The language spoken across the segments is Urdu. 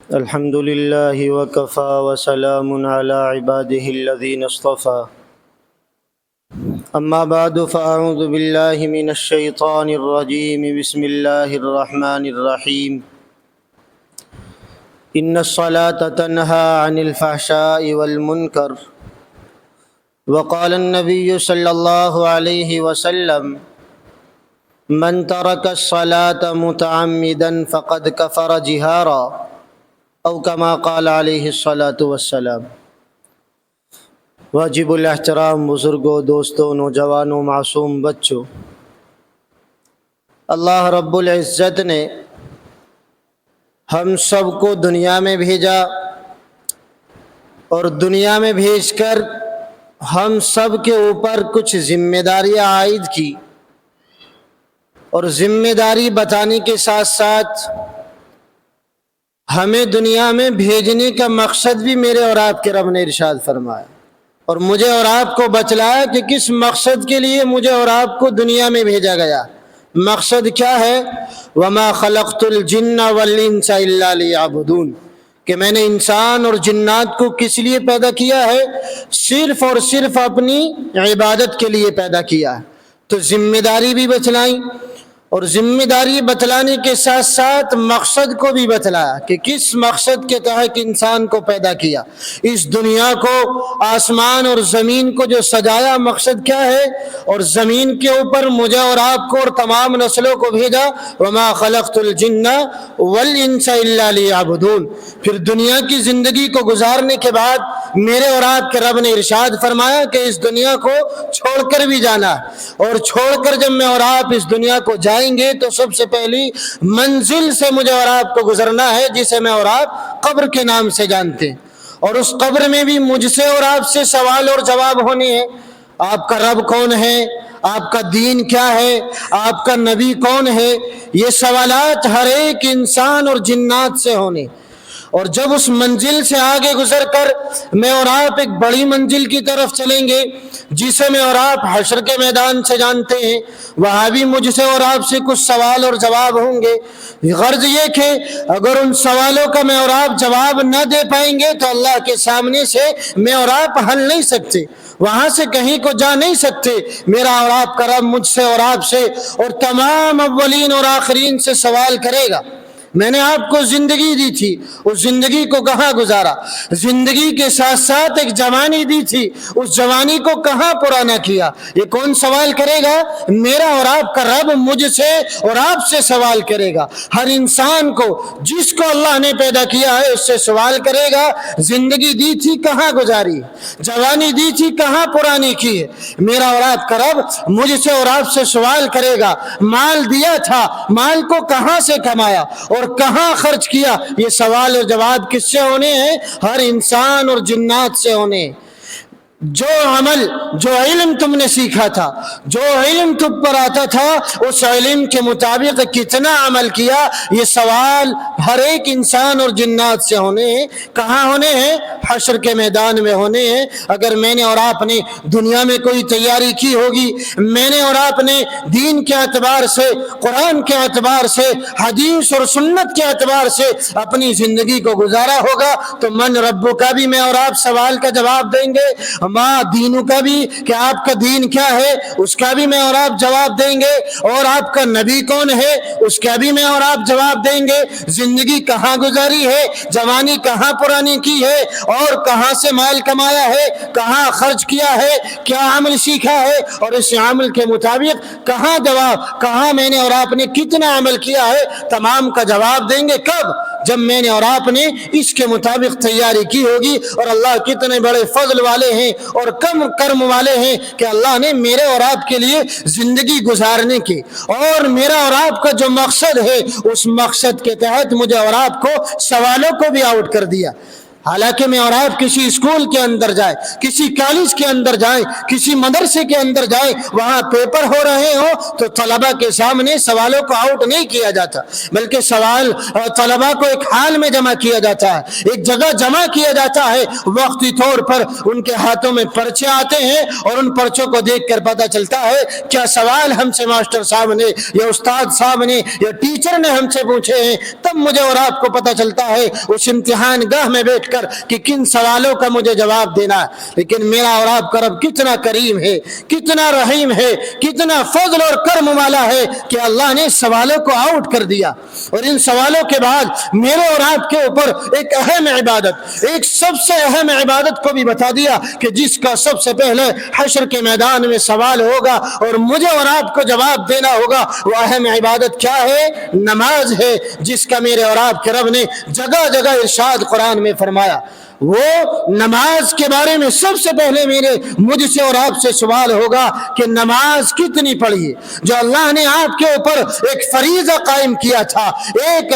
الحمد لله وكفى وسلام على عباده الذين اصطفى أما بعد فأعوذ بالله من الشيطان الرجيم بسم الله الرحمن الرحيم إن الصلاة تنهى عن الفحشاء والمنكر وقال النبي صلى الله عليه وسلم من ترك الصلاة متعمدا فقد كفر جهارا او کما قال علیہ الصلاۃ والسلام۔ واجب الاحترام بزرگوں، دوستوں، نوجوانوں، معصوم بچوں، اللہ رب العزت نے ہم سب کو دنیا میں بھیجا اور دنیا میں بھیج کر ہم سب کے اوپر کچھ ذمہ داریاں عائد کی، اور ذمہ داری بتانے کے ساتھ ساتھ ہمیں دنیا میں بھیجنے کا مقصد بھی میرے اور آپ کے رب نے ارشاد فرمایا، اور مجھے اور آپ کو بتلایا کہ کس مقصد کے لیے مجھے اور آپ کو دنیا میں بھیجا گیا۔ مقصد کیا ہے؟ وَمَا خَلَقْتُ الْجِنَّ وَالْإِنسَ إِلَّا لِيَعْبُدُونَ، کہ میں نے انسان اور جنات کو کس لیے پیدا کیا ہے؟ صرف اور صرف اپنی عبادت کے لیے پیدا کیا ہے۔ تو ذمہ داری بھی بتلائی، اور ذمہ داری بتلانے کے ساتھ ساتھ مقصد کو بھی بتلایا کہ کس مقصد کے تحت انسان کو پیدا کیا، اس دنیا کو، آسمان اور زمین کو جو سجایا، مقصد کیا ہے؟ اور زمین کے اوپر مجھے اور آپ کو اور تمام نسلوں کو بھیجا۔ وَمَا خَلَقْتُ الْجِنَّ وَالْإِنسَ إِلَّا لِيَعْبُدُونَ۔ پھر دنیا کی زندگی کو گزارنے کے بعد میرے اور آپ کے رب نے ارشاد فرمایا کہ اس دنیا کو چھوڑ کر بھی جانا ہے، اور چھوڑ کر جب میں اور آپ اس دنیا کو جائیں گے تو سب سے پہلی منزل سے مجھے اور آپ کو گزرنا ہے، جسے میں اور آپ قبر کے نام سے جانتے ہیں، اور اس قبر میں بھی مجھ سے اور آپ سے سوال اور جواب ہونے ہیں۔ آپ کا رب کون ہے؟ آپ کا دین کیا ہے؟ آپ کا نبی کون ہے؟ یہ سوالات ہر ایک انسان اور جنات سے ہونے، اور جب اس منزل سے آگے گزر کر میں اور آپ ایک بڑی منزل کی طرف چلیں گے، جسے میں اور آپ حشر کے میدان سے جانتے ہیں، وہاں بھی مجھ سے اور آپ سے کچھ سوال اور جواب ہوں گے۔ غرض یہ کہ اگر ان سوالوں کا میں اور آپ جواب نہ دے پائیں گے تو اللہ کے سامنے سے میں اور آپ حل نہیں سکتے، وہاں سے کہیں کو جا نہیں سکتے۔ میرا اور آپ کا رب مجھ سے اور آپ سے اور تمام اولین اور آخرین سے سوال کرے گا۔ میں نے آپ کو زندگی دی تھی، اس زندگی کو کہاں گزارا؟ زندگی کے ساتھ ساتھ ایک جوانی دی تھی، اس جوانی کو کہاں پرانا کیا؟ یہ کون سوال کرے گا؟ میرا اور آپ کا رب مجھ سے اور آپ سے سوال کرے گا۔ ہر انسان کو، جس کو اللہ نے پیدا کیا ہے، اس سے سوال کرے گا، زندگی دی تھی کہاں گزاری؟ جوانی دی تھی کہاں پرانی کی ہے؟ میرا اور آپ کا رب مجھ سے اور آپ سے سوال کرے گا، مال دیا تھا، مال کو کہاں سے کمایا اور کہاں خرچ کیا؟ یہ سوال اور جواب کس سے ہونے ہیں؟ ہر انسان اور جنات سے ہونے ہیں۔ جو عمل، جو علم تم نے سیکھا تھا، جو علم تم پر آتا تھا، اس علم کے مطابق کتنا عمل کیا، یہ سوال ہر ایک انسان اور جنات سے ہونے ہیں۔ کہاں ہونے ہیں؟ حشر کے میدان میں ہونے ہیں۔ اگر میں نے اور آپ نے دنیا میں کوئی تیاری کی ہوگی، میں نے اور آپ نے دین کے اعتبار سے، قرآن کے اعتبار سے، حدیث اور سنت کے اعتبار سے اپنی زندگی کو گزارا ہوگا، تو من ربو کا بھی میں اور آپ سوال کا جواب دیں گے، ماں دینوں کا بھی، کہ آپ کا دین کیا ہے، اس کا بھی میں اور آپ جواب دیں گے، اور آپ کا نبی کون ہے، اس کا بھی میں اور آپ جواب دیں گے۔ زندگی کہاں گزاری ہے، جوانی کہاں پرانی کی ہے، اور کہاں سے مال کمایا ہے، کہاں خرچ کیا ہے، کیا عمل سیکھا ہے، اور اس عمل کے مطابق کہاں جواب، کہاں میں نے اور آپ نے کتنا عمل کیا ہے، تمام کا جواب دیں گے۔ کب؟ جب میں نے اور آپ نے اس کے مطابق تیاری کی ہوگی۔ اور اللہ کتنے بڑے فضل والے ہیں اور کم کرم والے ہیں کہ اللہ نے میرے اور آپ کے لیے زندگی گزارنے کی، اور میرا اور آپ کا جو مقصد ہے، اس مقصد کے تحت مجھے اور آپ کو سوالوں کو بھی آؤٹ کر دیا۔ حالانکہ میں اور آپ کسی اسکول کے اندر جائیں، کسی کالج کے اندر جائیں، کسی مدرسے کے اندر جائیں، وہاں پیپر ہو رہے ہوں تو طلبہ کے سامنے سوالوں کو آؤٹ نہیں کیا جاتا، بلکہ سوال طلبہ کو ایک حال میں جمع کیا جاتا ہے، ایک جگہ جمع کیا جاتا ہے، وقتی طور پر ان کے ہاتھوں میں پرچے آتے ہیں اور ان پرچوں کو دیکھ کر پتہ چلتا ہے کیا سوال ہم سے ماسٹر صاحب نے یا استاد صاحب نے یا ٹیچر نے ہم سے پوچھے ہیں، تب مجھے اور آپ کو پتہ چلتا ہے اس امتحان گاہ میں بیٹھ کر کہ کن سوالوں کا مجھے جواب دینا ہے۔ لیکن میرا اور آپ کا رب کتنا کریم ہے، کتنا رحیم ہے، کتنا فضل اور کرم والا ہے کہ اللہ نے سوالوں کو آؤٹ کر دیا، اور ان سوالوں کے بعد میرے اور آپ کے اوپر ایک اہم عبادت، ایک سب سے اہم عبادت کو بھی بتا دیا کہ جس کا سب سے پہلے حشر کے میدان میں سوال ہوگا اور مجھے اور آپ کو جواب دینا ہوگا۔ وہ اہم عبادت کیا ہے؟ نماز ہے، جس کا میرے اور آپ کے رب نے جگہ جگہ ارشاد قرآن میں فرمایا۔ وہ نماز کے بارے میں سب سے پہلے مجھ سے اور آپ سے سوال ہوگا کہ نماز کتنی پڑھی؟ جو اللہ نے آپ کے اوپر ایک فریضہ قائم کیا تھا، ایک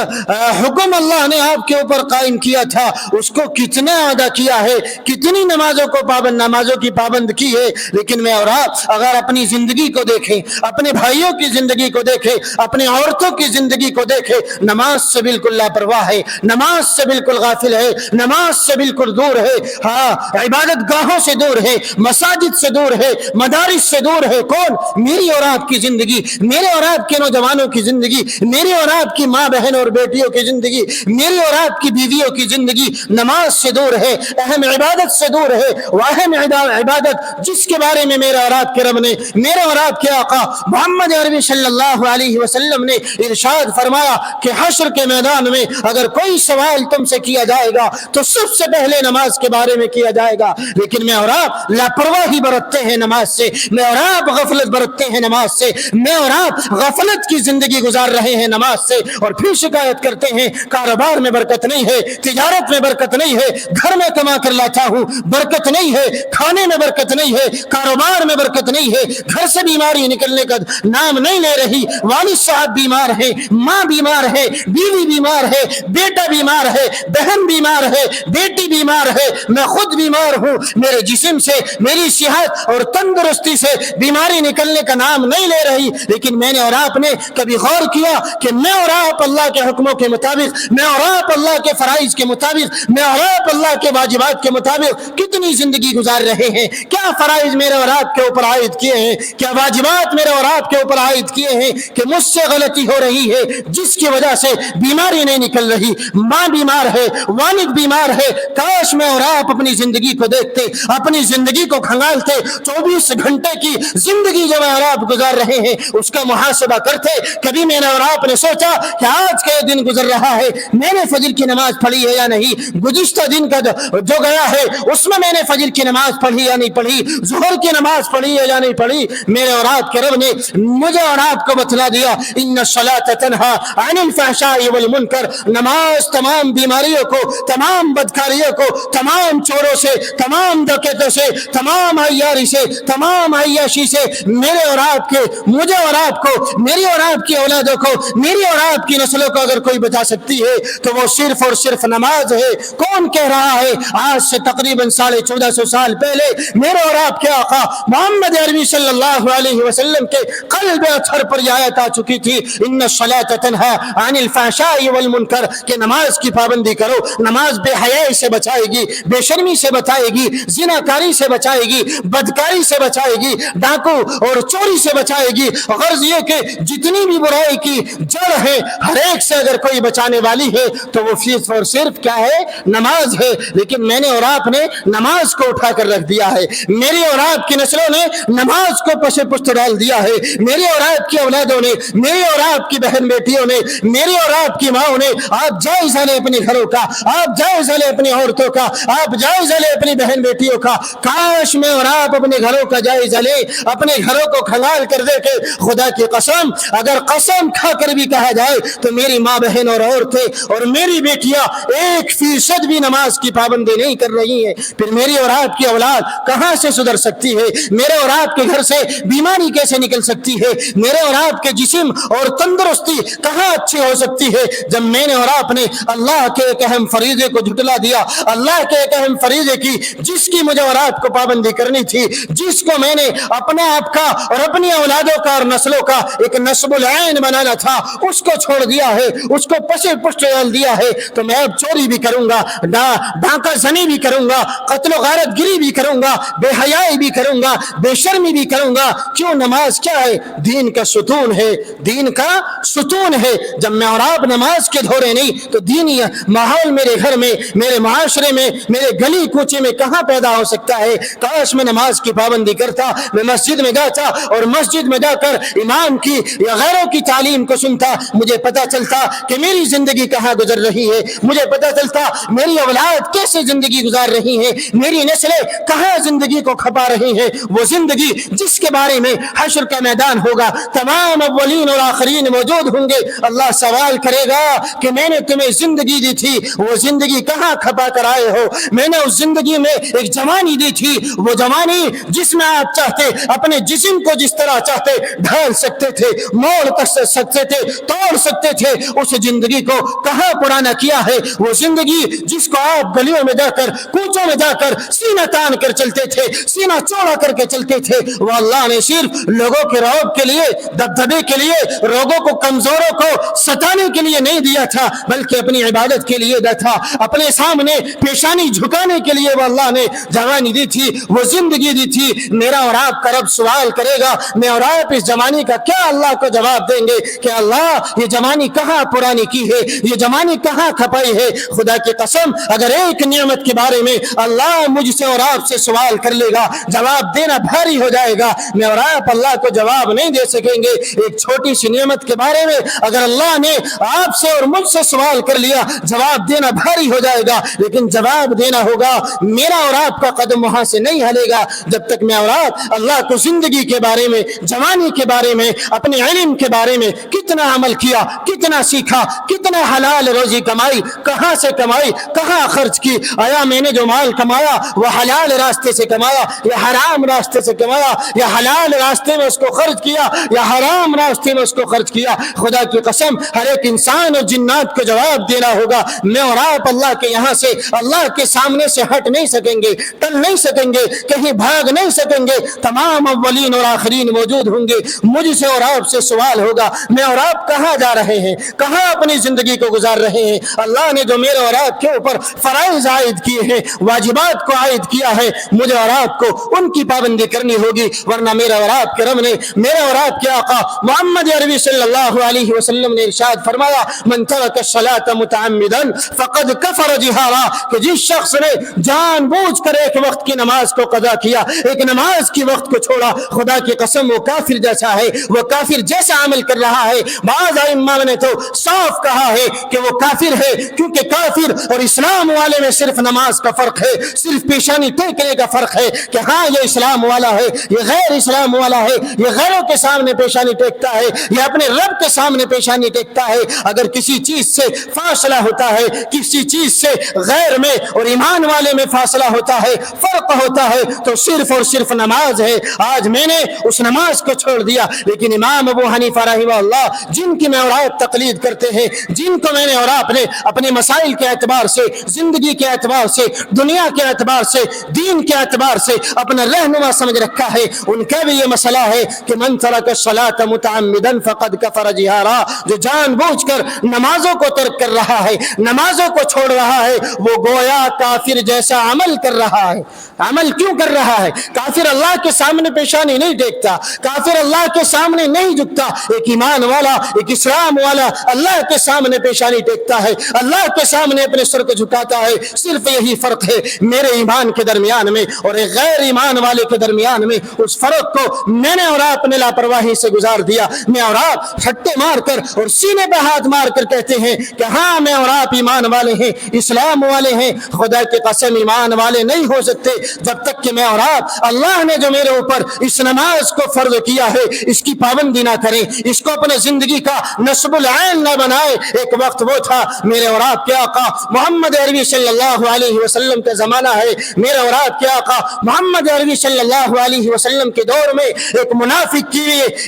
حکم اللہ نے آپ کے اوپر قائم کیا تھا، اس کو کتنا ادا کیا ہے، کتنی نمازوں کی پابند کی ہے۔ لیکن میں اور آپ اگر اپنی زندگی کو دیکھیں، اپنے بھائیوں کی زندگی کو دیکھیں، اپنے عورتوں کی زندگی کو دیکھیں، نماز سے بالکل لاپرواہ ہے، نماز سے بالکل غافل ہے، نماز سے بالکل دور ہے، ہاں عبادت گاہوں سے دور ہے، مساجد سے دور ہے، مدارس سے دور ہے۔ کون؟ میری اور آپ کی زندگی، میرے اور آپ کے نوجوانوں کی زندگی، میری اور آپ کی ماں بہن اور بیٹیوں کی زندگی، میری اور آپ کی بیویوں کی زندگی نماز سے دور ہے، اہم عبادت سے دور ہے۔ وہ اہم عبادت جس کے بارے میں میرے اور آپ کے رب نے، میرے اور آپ کے آقا محمد عربی صلی اللہ علیہ وسلم نے ارشاد فرمایا کہ حشر کے میدان میں اگر کوئی سوال تم سے کیا جائے گا تو سب سے پہلے نماز کے بارے میں کیا جائے گا۔ لیکن میں اور آپ لاپرواہی برتتے ہیں نماز سے، میں اور آپ غفلت برتتے ہیں نماز سے، میں اور آپ غفلت کی زندگی گزار رہے ہیں نماز سے، اور پھر شکایت کرتے ہیں کاروبار میں برکت نہیں ہے، تجارت میں برکت نہیں ہے، گھر میں کما کر لاتا ہوں برکت نہیں ہے، کھانے میں برکت نہیں ہے، کاروبار میں برکت نہیں ہے، گھر سے بیماری نکلنے کا نام نہیں لے رہی، والد صاحب بیمار ہے، ماں بیمار ہے، بیوی بیمار ہے، بیٹا بیمار ہے، بہن بیمار ہے، بیٹی بیمار ہے، میں خود بیمار ہوں، میرے جسم سے، میری صحت اور تندرستی سے بیماری نکلنے کا نام نہیں لے رہی۔ لیکن میں نے اور آپ نے کبھی غور کیا کہ میں اور آپ اللہ کے حکموں کے مطابق، میں اور آپ اللہ کے فرائض کے مطابق، میں اور آپ اللہ کے واجبات کے مطابق کتنی زندگی گزار رہے ہیں؟ کیا فرائض میرے اور آپ کے اوپر عائد کیے ہیں؟ کیا واجبات میرے اور آپ کے اوپر عائد کیے ہیں کہ مجھ سے غلطی ہو رہی ہے جس کی وجہ سے بیماری نہیں نکل رہی؟ ماں بیمار ہے، والد بیمار ہے، کاش میں اور آپ اپنی زندگی کو دیکھتے، اپنی زندگی کو کھنگالتے، 24 گھنٹے کی زندگی جو اور آپ گزار رہے ہیں اس کا محاسبہ کرتے۔ کبھی میں نے اور آپ نے سوچا کہ آج کا یہ دن گزر رہا ہے، میں نے فجر کی نماز پڑھی ہے یا نہیں؟ گزشتہ دن کا جو گیا ہے اس میں نے فجر کی نماز پڑھی یا نہیں پڑھی؟ ظہر کی نماز پڑھی ہے یا نہیں پڑھی؟ میرے اور آپ کے رب نے مجھے اور آپ کو بتلا دیا، ان الصلاۃ تنہا عن الفحشاء والمنکر، نماز تمام بیماریوں کو، تمام بدکاریوں کو، تمام چوروں سے، تمام ڈکیتوں سے، تمام عیاری سے، تمام عیاشی سے میرے اور آپ کے، مجھے اور آپ کو، میری اور آپ کی اولادوں کو، میری اور آپ کی نسلوں کو اگر کوئی بچا سکتی ہے تو وہ صرف اور صرف نماز ہے۔ کون کہہ رہا ہے؟ آج سے تقریباً 1450 سال پہلے میرے اور آپ کے آقا محمد عربی صلی اللہ علیہ وسلم کے قلب اطہر پر یہ آیت آ چکی تھی، ان الصلاۃ تنہا عن الفحشاء والمنکر، کہ نماز کی پابندی کرو۔ نماز بے حیائی سے بچائے گی، بے شرمی سے بچائے گی، زناکاری سے بچائے گی، بدکاری سے بچائے گی، ڈاکو اور چوری سے بچائے گی۔ غرض یہ کہ جتنی بھی برائی کی جڑ ہے ہر ایک سے اگر کوئی بچانے والی ہے تو وہ صرف اور صرف کیا ہے؟ نماز ہے۔ لیکن میں نے اور آپ نے نماز کو اٹھا کر رکھ دیا ہے، میری اور آپ کی نسلوں نے نماز کو پس پشت ڈال دیا ہے، میری اور آپ کی اولادوں نے، میری اور آپ کی بہن بیٹیوں نے، میری اور آپ کی ماں نے۔ آپ جائزہ لیں اپنے گھروں کا، آپ جائزہ لیں اپنی عورتوں کا، آپ جائزہ لیں اپنی بہن بیٹیوں کا۔ کاش میں اور آپ اپنے گھروں کا جائزہ لیں، اپنے گھروں کو کھنگال کر دے کہ خدا کی قسم اگر قسم کھا کر بھی کہا جائے تو میری ماں بہن اور عورتیں اور میری بیٹیاں 1% بھی نماز کی پابندی نہیں کر رہی ہیں، پھر میری اور آپ کی اولاد کہاں سے سدھر سکتی ہے؟ میرے اور آپ کے گھر سے بیماری کیسے نکل سکتی ہے؟ میرے اور آپ کے جسم اور تندرستی کہاں اچھی ہو سکتی ہے جب میں نے اور آپ نے اللہ کے ایک اہم فریضے کو جھٹلا دیا اللہ کے ایک اہم فریضے کی جس کی مجھے اور آپ کو پابندی کرنی تھی, جس کو میں نے اپنے آپ کا اور اپنی اولادوں کا اور نسلوں کا ایک نصب العین بنانا تھا, اس کو چھوڑ دیا ہے, اس کو پشے پشت ڈال دیا ہے. تو میں اب چوری بھی کروں گا, ڈاکہ زنی بھی کروں گا, قتل و غارت گری بھی کروں گا, بے حیائی بھی کروں گا, بے شرمی بھی کروں گا. کیوں؟ نماز کیا ہے؟ دین کا ستون ہے, دین کا ستون ہے. جب میں اور آپ نماز کے دھورے نہیں تو دینی ماحول میرے گھر میں, میرے معاشرے میں, میرے گلی کوچے میں کہاں پیدا ہو سکتا ہے؟ کاش میں نماز کی پابندی کرتا, میں مسجد میں جاتا اور مسجد میں جا کر امام کی یا غیروں کی تعلیم کو سنتا, مجھے پتا چلتا کہ میری زندگی کہاں گزر رہی ہے, مجھے پتا چلتا میری اولاد کیسے زندگی گزار رہی ہے, میری نسلیں کہاں زندگی کو کھپا رہی ہیں. وہ زندگی جس کے بارے میں حشر کا میدان ہوگا, تمام اولین اور آخرین موجود ہوں گے. اللہ سوال کرے گا کہ میں نے تمہیں زندگی دی تھی, وہ زندگی کہاں کھپا کر آئے ہو؟ میں نے اس زندگی میں ایک جوانی دی تھی, وہ جوانی جس میں آپ چاہتے اپنے جسم کو جس طرح چاہتے ڈھال سکتے تھے, موڑ سکتے تھے, توڑ سکتے تھے, اس زندگی کو کہاں پرانا کیا ہے؟ وہ زندگی جس کو آپ گلیوں میں جا کر, کوچوں میں جا کر سینہ تان کر چلتے تھے, سینہ چوڑا کر کے چلتے تھے, وہ اللہ نے صرف لوگوں کے رعب کے لیے, دبدبے کے لیے, لوگوں کو, کمزوروں کو ستانے کے لیے نہیں دیا تھا, بلکہ اپنی عبادت کے لیے دیا تھا. اپنے سامنے پیشانی جھکانے کے لیے وہ اللہ نے جوانی دی تھی, وہ زندگی دی تھی. میرا اور آپ کا رب سوال کرے گا, میں اور آپ اس جوانی کا کیا اللہ کو جواب دیں گے کہ اللہ یہ جوانی کہاں پرانی کی ہے, یہ جوانی کہاں کھپائی ہے؟ خدا کی قسم اگر ایک نعمت کے بارے میں اللہ مجھ سے اور آپ سے سوال کر لے گا, جواب دینا بھاری ہو جائے گا. میں اور آپ اللہ کو جواب نہیں دے سکیں گے. ایک چھوٹی سی نعمت کے بارے میں اگر اللہ نے آپ سے اور مجھ سے سوال کر لیا, جواب دینا بھاری ہو جائے گا. لیکن جواب دینا ہوگا, میرا اور آپ کا قدم وہاں سے نہیں ہلے گا جب تک میں اور آپ اللہ کو زندگی کے بارے میں, جوانی کے بارے میں, اپنے علم کے بارے میں کتنا عمل کیا, کتنا سیکھا, کتنا حلال روزی کمائی, کہاں سے کمائی, کہاں خرچ کی, آیا میں نے جو مال کمایا وہ حلال راستے سے کمایا یا حرام راستے سے کمایا, یا حلال راستے میں اس کو خرچ کیا یا حرام راستے میں اس کو خرچ کیا؟ خدا کی قسم ہر ایک انسان اور جنات کو جواب دینا ہوگا. میں اور آپ اللہ کے یہاں سے, اللہ کے سامنے سے ہٹ نہیں سکیں گے, ٹل نہیں سکیں گے, کہیں بھاگ نہیں سکیں گے. تمام اولین اور آخرین موجود ہوں گے, مجھ سے اور آپ سے سوال ہوگا, میں اور آپ کہاں جا رہے ہیں, کہاں اپنی زندگی کو گزار رہے ہیں؟ اللہ نے جو میرے اور آپ کے اوپر فرائض عائد کیے ہیں, واجبات کو عائد کیا ہے, مجھے اور آپ کو ان کی پابندی کرنی ہوگی, ورنہ میرے اور آپ کے رب نے, میرے اور آپ کے آقا محمد عربی صلی اللہ علیہ وسلم نے ارشاد فرمایا, من ترک الصلاة متعمدا فقد کفر جہارا, کہ جس شخص نے جان بوجھ کر ایک وقت کی نماز کو قضا کیا, ایک نماز کی وقت کو چھوڑا, خدا کی قسم وہ کافر جیسا ہے, وہ کافر جیسا عمل کر رہا ہے. بعض ائمہ نے تو صاف کہا ہے کہ وہ کافر ہے, کیونکہ کافر اور اسلام والے میں صرف نماز کا فرق ہے, صرف پیشانی ٹیکنے کا فرق ہے, کہ ہاں یہ اسلام والا ہے, یہ غیر اسلام والا ہے, یہ غیروں کے سامنے پیشانی ٹیکتا ہے, یہ اپنے رب کے سامنے پیشانی ٹیکتا ہے. اگر کسی چیز سے فاصلہ ہوتا ہے, کسی چیز سے غیر میں اور ایمان والے میں فاصلہ ہوتا ہے, فرق ہوتا ہے, تو صرف اور صرف نماز ہے. آج میں نے اس نماز کو چھوڑ دیا, لیکن امام ابو حنیفہ رحمہ اللہ, جن کی میں اور آپ تقلید کرتے ہیں, جن کو میں نے اور آپ نے اپنے مسائل کے اعتبار سے, زندگی کے اعتبار سے, دنیا کے اعتبار سے, دین کے اعتبار سے اپنا رہنما سمجھ رکھا ہے, ان کا بھی یہ مسئلہ ہے کہ من ترک الصلاة متعمدا فقد کفر جہارا, جو جان بوجھ کر نمازوں کو ترک کر رہا ہے, نمازوں کو چھوڑ رہا ہے, وہ گویا کافر جیسا عمل کر رہا ہے. عمل کیوں کر رہا ہے؟ کافر اللہ کے سامنے پیشانی نہیں ٹیکتا, کافر اللہ کے سامنے نہیں جھکتا. ایک ایمان والا, ایک اسلام والا اللہ کے سامنے پیشانی ٹیکتا ہے, اللہ کے سامنے اپنے سر کو جھکاتا ہے. صرف یہی فرق ہے میرے ایمان کے درمیان میں اور ایک غیر ایمان والے کے درمیان میں. اس فرق کو میں نے اور آپ نے لاپرواہی سے گزار دیا. میں اور آپ ہٹے مار کر اور سینے پہ ہاتھ مار کر کہتے ہیں کہ ہاں میں اور آپ ایمان والے ہیں, اسلام والے ہیں. خدا کی قسم ایمان والے نہیں ہو سکتے جب تک کہ میں اور آپ اللہ نے جو میرے اوپر اس نماز کو فرض کیا ہے اس کی پابندی نہ کریں, اس کو اپنے زندگی کا نصب العین نہ بنائے. ایک وقت وہ تھا میرے اور آپ کے آقا محمد عربی صلی اللہ علیہ وسلم کا زمانہ ہے, میرے اور آپ کے آقا محمد عربی صلی اللہ علیہ وسلم کے دور میں ایک منافق کی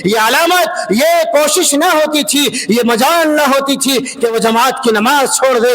یہ علامت, یہ کوشش نہ ہوتی تھی, یہ مجال نہ ہوتی تھی کہ وہ جماعت کی نماز چھوڑ دے.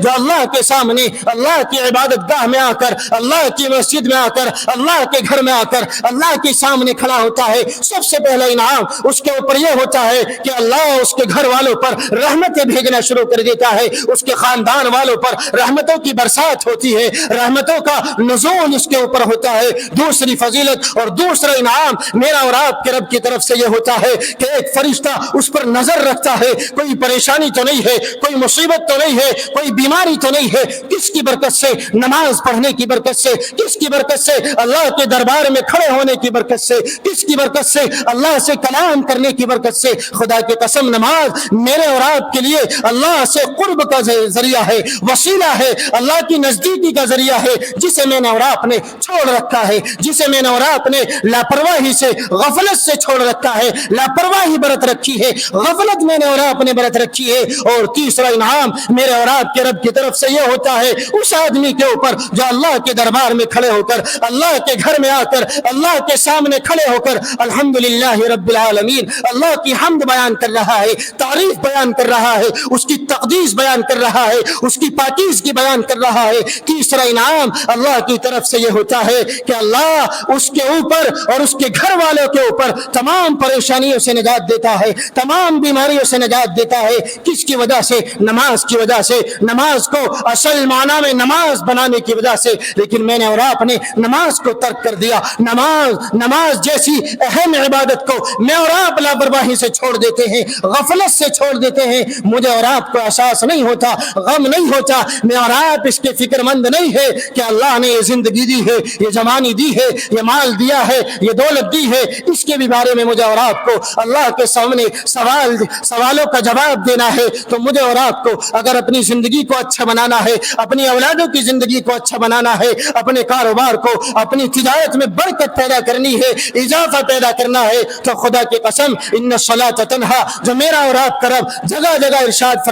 جو اللہ کے سامنے اللہ کی عبادت گاہ میں آ کر اللہ کی مسجد میں آ کر اللہ کے گھر میں آ کر اللہ کے سامنے کھڑا ہوتا ہے. سب سے پہلا انعام اس کے اوپر یہ ہوتا ہے کہ اللہ اس کے گھر والوں پر رحمتیں بھیجنا شروع کر دیتا ہے, اس کے خاندان والوں پر رحمتوں کی برسات ہوتی ہے, رحمتوں کا نزول اس کے اوپر ہوتا ہے. دوسری فضیلت اور دوسرا انعام میرا اور آپ کے رب کی طرف سے یہ ہوتا ہے کہ ایک فرشتہ اس پر نظر رکھتا ہے, کوئی پریشانی تو نہیں ہے, کوئی مصیبت تو نہیں ہے, کوئی بیماری تو نہیں ہے. کس کی برکت سے؟ نماز پڑھنے کی برکت سے. کس کی برکت سے؟ اللہ کے دربار میں کھڑے ہونے کی برکت سے. کس کی برکت سے؟ اللہ سے کلام کرنے کی برکت سے. خدا کی قسم نماز میرے اور آپ کے لیے اللہ سے قرب کا ذریعہ ہے, وسیلہ ہے, اللہ کی نزدیکی کا ذریعہ ہے, جسے میں نے اور آپ نے چھوڑ رکھا ہے, جسے میں نے اور آپ نے لاپرواہی سے غفلت سے چھوڑ رکھا ہے, لاپرواہی برت رکھی ہے, غفلت میں نے اور آپ نے برت رکھی ہے. اور تیسرا انعام میرے اور آپ کے رب کی طرف سے یہ ہوتا ہے اس آدمی کے اوپر جو اللہ کے دربار میں کھڑے ہو کر اللہ کے گھر میں آ کر اللہ کے سامنے کھڑے ہو کر الحمدللہ رب العالمین اللہ کی حمد بیان کر رہا ہے, تعریف بیان کر رہا ہے, اس کی تقدیس بیان کر رہا ہے, اس کی پاکیزگی بیان کر رہا ہے. تیسرا انعام اللہ کی طرف سے یہ ہوتا ہے کہ اللہ اس کے اوپر اور اس کے گھر والوں کے اوپر تمام پریشانیوں سے نجات دیتا ہے, تمام بیماریوں سے نجات دیتا ہے. کس کی وجہ سے؟ نماز کی وجہ سے. نماز کو اصل معنی میں نماز بنانے کی وجہ سے. لیکن میں نے اور آپ نے نماز کو ترک کر دیا. نماز جیسی اہم عبادت کو میں اور آپ لاپرواہی سے چھوڑ دیتے ہیں, غفلت سے چھوڑ دیتے ہیں. مجھے اور آپ کو احساس نہیں ہوتا, غم نہیں ہوتا, میں اور آپ اس کے فکر مند نہیں ہے کہ اللہ نے یہ زندگی دی ہے, یہ جوانی دی ہے, یہ مال دیا ہے, یہ دولت دی ہے. اس کے بھی بارے میں مجھے اور آپ کو اللہ کے سامنے سوالوں کا جواب دینا ہے. تو مجھے اور آپ کو اگر اپنی زندگی کو اچھا بنانا ہے, اپنی اولادوں کی زندگی کو اچھا بنانا ہے, اپنے کاروبار کو, اپنی تجارت میں برکت پیدا کرنی ہے, اضافہ پیدا کرنا ہے, تو خدا کی قسم ان الصلاۃ تنہا, جو میرا اور آپ کا رب جگہ جگہ ارشاد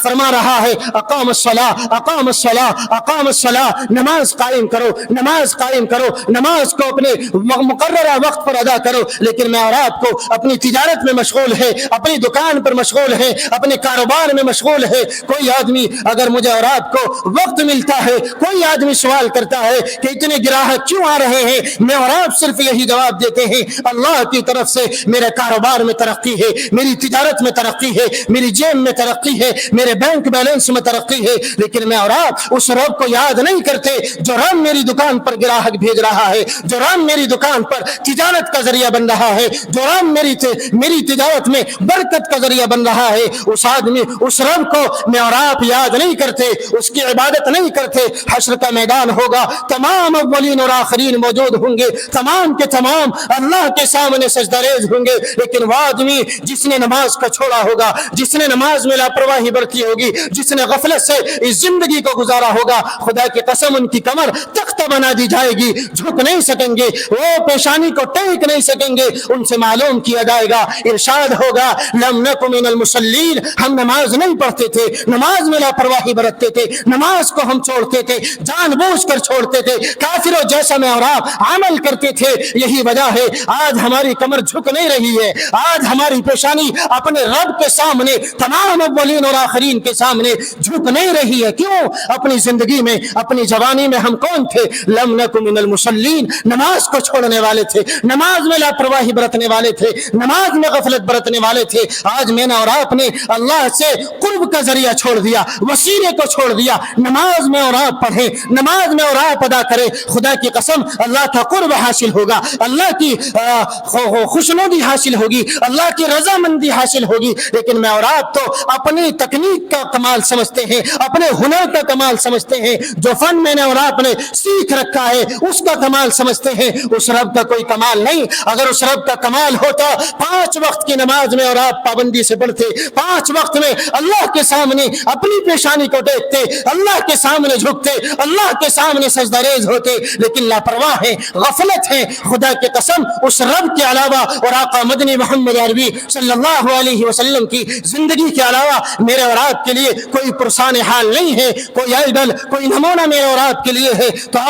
فرما رہا ہے اقام الصلاۃ اقام الصلاۃ اقام الصلاۃ, نماز قائم کرو, نماز قائم کرو, نماز کو اپنے مقررہ وقت پر ادا کرو. لیکن میں اور آپ کو اپنی تجارت میں مشغول ہے, اپنی دکان پر مشغول ہے, اپنے کاروبار میں مشغول ہے. کوئی آدمی اگر مجھے اور آپ کو وقت ملتا ہے, کوئی آدمی سوال کرتا ہے کہ اتنے گراہک کیوں آ رہے ہیں, میں اور آپ صرف یہی جواب دیتے ہیں اللہ کی طرف سے میرے کاروبار میں ترقی ہے, میری تجارت میں ترقی ہے, میری جیب میں ترقی ہے, میرے بینک بیلنس میں ترقی ہے. لیکن میں اور آپ اس رب کو یاد نہیں کرتے جو رب میری دکان پر گراہک بھیج رہا ہے, جو رب میری دکان پر تجارت کا ذریعہ بن رہا ہے, جو رب میری تجارت میں برکت کا ذریعہ بن رہا ہے. اس آدمی اس رب کو میں اور آپ یاد نہیں کرتے, اس کی عبادت نہیں کرتے. حشر کا میدان ہوگا, تمام اولین اور آخرین موجود ہوں گے, تمام کے تمام اللہ کے سامنے سجدہ ریز ہوں گے. لیکن وہ آدمی جس نے نماز کو چھوڑا ہوگا, جس نے نماز میں لاپرواہی برتی ہوگی, جس نے غفلت سے اس زندگی کو گزارا ہوگا, خدا کی قسم ان کی کمر تختہ بنا دی جائے گی, جھک نہیں سکیں گے, وہ پیشانی کو ٹیک نہیں سکیں گے. ان سے معلوم کیا جائے گا, ارشاد ہوگا لم نک من المصلین, ہم نماز نہیں پڑھتے تھے, نماز میں لاپرواہی برتتے تھے, نماز کو ہم چھوڑتے تھے, جان بوجھ کر چھوڑتے تھے, کافروں جیسا میں اور آپ عمل کرتے تھے. یہی وجہ ہے آج ہماری کمر جھک نہیں رہی ہے, آج ہماری پیشانی اپنے رب کے سامنے, تمام اولین اور آخرین کے سامنے جھک نہیں رہی ہے. کیوں؟ اپنی زندگی میں, اپنی جوانی میں ہم کون تھے؟ لم نک من المصلین, نماز کو چھوڑنے والے تھے, نماز میں لاپرواہی برتنے والے تھے, نماز میں غفلت برتنے والے تھے. آج میں نے اور آپ نے اللہ سے قرب کا ذریعہ چھوڑ دیا, وسیلے کو چھوڑ دیا. نماز میں اور آپ پڑھیں, نماز میں اور آپ ادا کریں, خدا کی قسم اللہ کا قرب حاصل ہوگا, اللہ کی خوشنودی حاصل ہوگی, اللہ کی رضامندی حاصل ہوگی. لیکن میں اور آپ تو اپنی تکنیک کا کمال سمجھتے ہیں, اپنے ہنر کا کمال سمجھتے ہیں, جو فن میں نے اور آپ نے سیکھ رکھا ہے اس کا کمال سمجھتے ہیں. اس رب کا کوئی کمال نہیں. اگر اس رب کا کمال ہوتا 5 وقت کی نماز میں اور آپ پابندی سے پڑھتے, 5 وقت میں اللہ کے سامنے اپنی پیشانی کو دیکھتے, اللہ کے سامنے جھکتے, اللہ کے سامنے سجدہ ریز ہوتے. لیکن لاپرواہ ہیں, غفلت ہیں. خدا کی قسم اس رب کے علاوہ اور آقا مدنی محمد عربی صلی اللہ علیہ وسلم کی زندگی کے علاوہ میرے اور آپ کے لیے کوئی پرسان حال نہیں ہے, کوئی آئیڈل, کوئی نمونہ میرے اور آپ کے لیے ہے. تو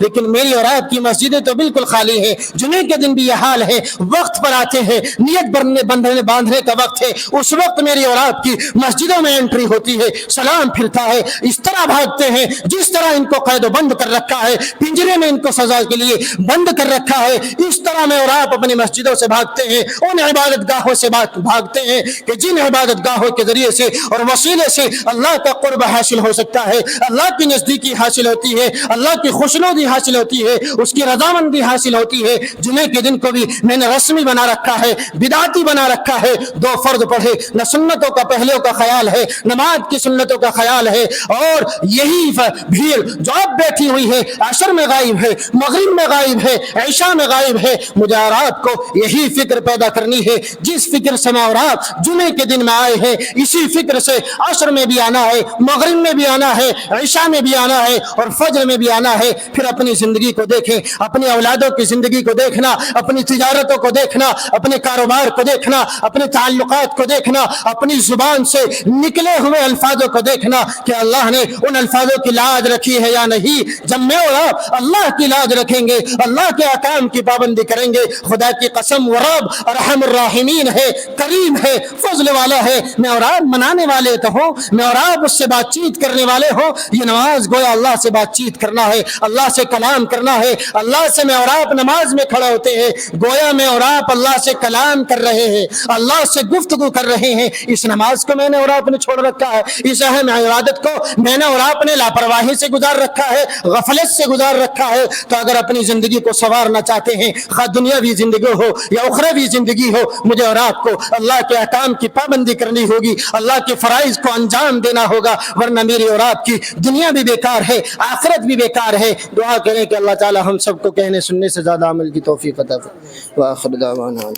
لیکن میری اور آپ کی مسجدیں تو بالکل خالی ہیں۔ جمعے کے دن بھی یہ حال ہے، وقت پر آتے ہیں، نیت باندھنے کا وقت ہے، اس وقت میری اور آپ کی مسجدوں میں انٹری ہوتی ہے، سلام پھرتا ہے، اس طرح بھاگتے ہیں جس طرح ان کو قید و بند کر رکھا ہے، پنجرے میں ان کو سزا کے لیے بند کر رکھا ہے، اس طرح میں اور آپ اپنی مسجدوں سے بھاگتے ہیں، ان عبادت گاہوں سے بھاگتے ہیں کہ جن عبادت گاہوں کے ذریعے سے اور وسیلے سے اللہ کا قرب حاصل ہو سکتا ہے، اللہ کی نزدیکی حاصل ہوتی ہے، اللہ کی خوشنودی حاصل ہوتی ہے، اس کی رضامندی حاصل ہوتی ہے۔ جمعے کے دن کو بھی میں نے رسمی بنا رکھا ہے، بدعتی بنا رکھا ہے، 2 فرض پڑھے، نہ سنتوں کا پہلے کا خیال ہے، نماز کی سنتوں کا خیال ہے، اور یہی بھیڑ جو اب بیٹھی ہوئی ہے، عشر میں غائب ہے، مغرب میں غائب ہے، عشاء میں غائب ہے، مجھے اور آپ کو یہی فکر پیدا کرنی ہے جس فکر سے میں اور آپ جمعے کے دن میں آئے ہیں، اسی فکر سے عشر میں بھی آنا ہے، مغرب میں بھی آنا ہے، عشاء میں بھی آنا ہے، اور فجر میں بھی آنا ہے۔ پھر اپنی زندگی کو دیکھیں، اپنی اولادوں کی زندگی کو دیکھنا، اپنی تجارتوں کو دیکھنا، اپنے کاروبار کو دیکھنا، اپنے تعلقات کو دیکھنا، اپنی زبان سے نکلے ہوئے الفاظوں کو دیکھنا کہ اللہ نے ان الفاظوں کی لاج رکھی ہے یا نہیں۔ جب میں اور آپ اللہ کی لاج رکھیں گے، اللہ کے احکام کی پابندی کریں گے، خدا کی قسم وہ رب ارحم الراحمین ہے، کریم ہے، فضل والا ہے، میں اور آپ منانے والے تو ہوں، میں اور آپ اس سے بات چیت کرنے والے ہوں۔ یہ نماز گویا اللہ سے بات چیت کرنا ہے، اللہ سے کلام کرنا ہے، اللہ سے میں اور آپ نماز میں کھڑے ہوتے ہیں، گویا میں اور آپ اللہ سے کلام کر رہے ہیں، اللہ سے گفتگو کر رہے ہیں۔ اس نماز کو میں نے اور آپ نے چھوڑ رکھا ہے، اس اہم عبادت کو میں نے اور آپ نے لاپرواہی سے گزار رکھا ہے، غفلت سے گزار رکھا ہے۔ تو اگر اپنی زندگی کو سنوارنا چاہتے ہیں، خواہ دنیاوی زندگی ہو یا اخروی زندگی ہو، مجھے اور آپ کو اللہ کے احکام کی پابندی کرنی ہوگی، اللہ کے فرائض کو انجام دینا ہوگا، ورنہ میری اور آپ کی دنیا بھی بیکار ہے، آخرت بھی بیکار ہے۔ دعا کریں کہ اللہ تعالی ہم سب کو کہنے سننے سے زیادہ عمل کی توفیق عطا فرمائے۔ وآخر دعوانا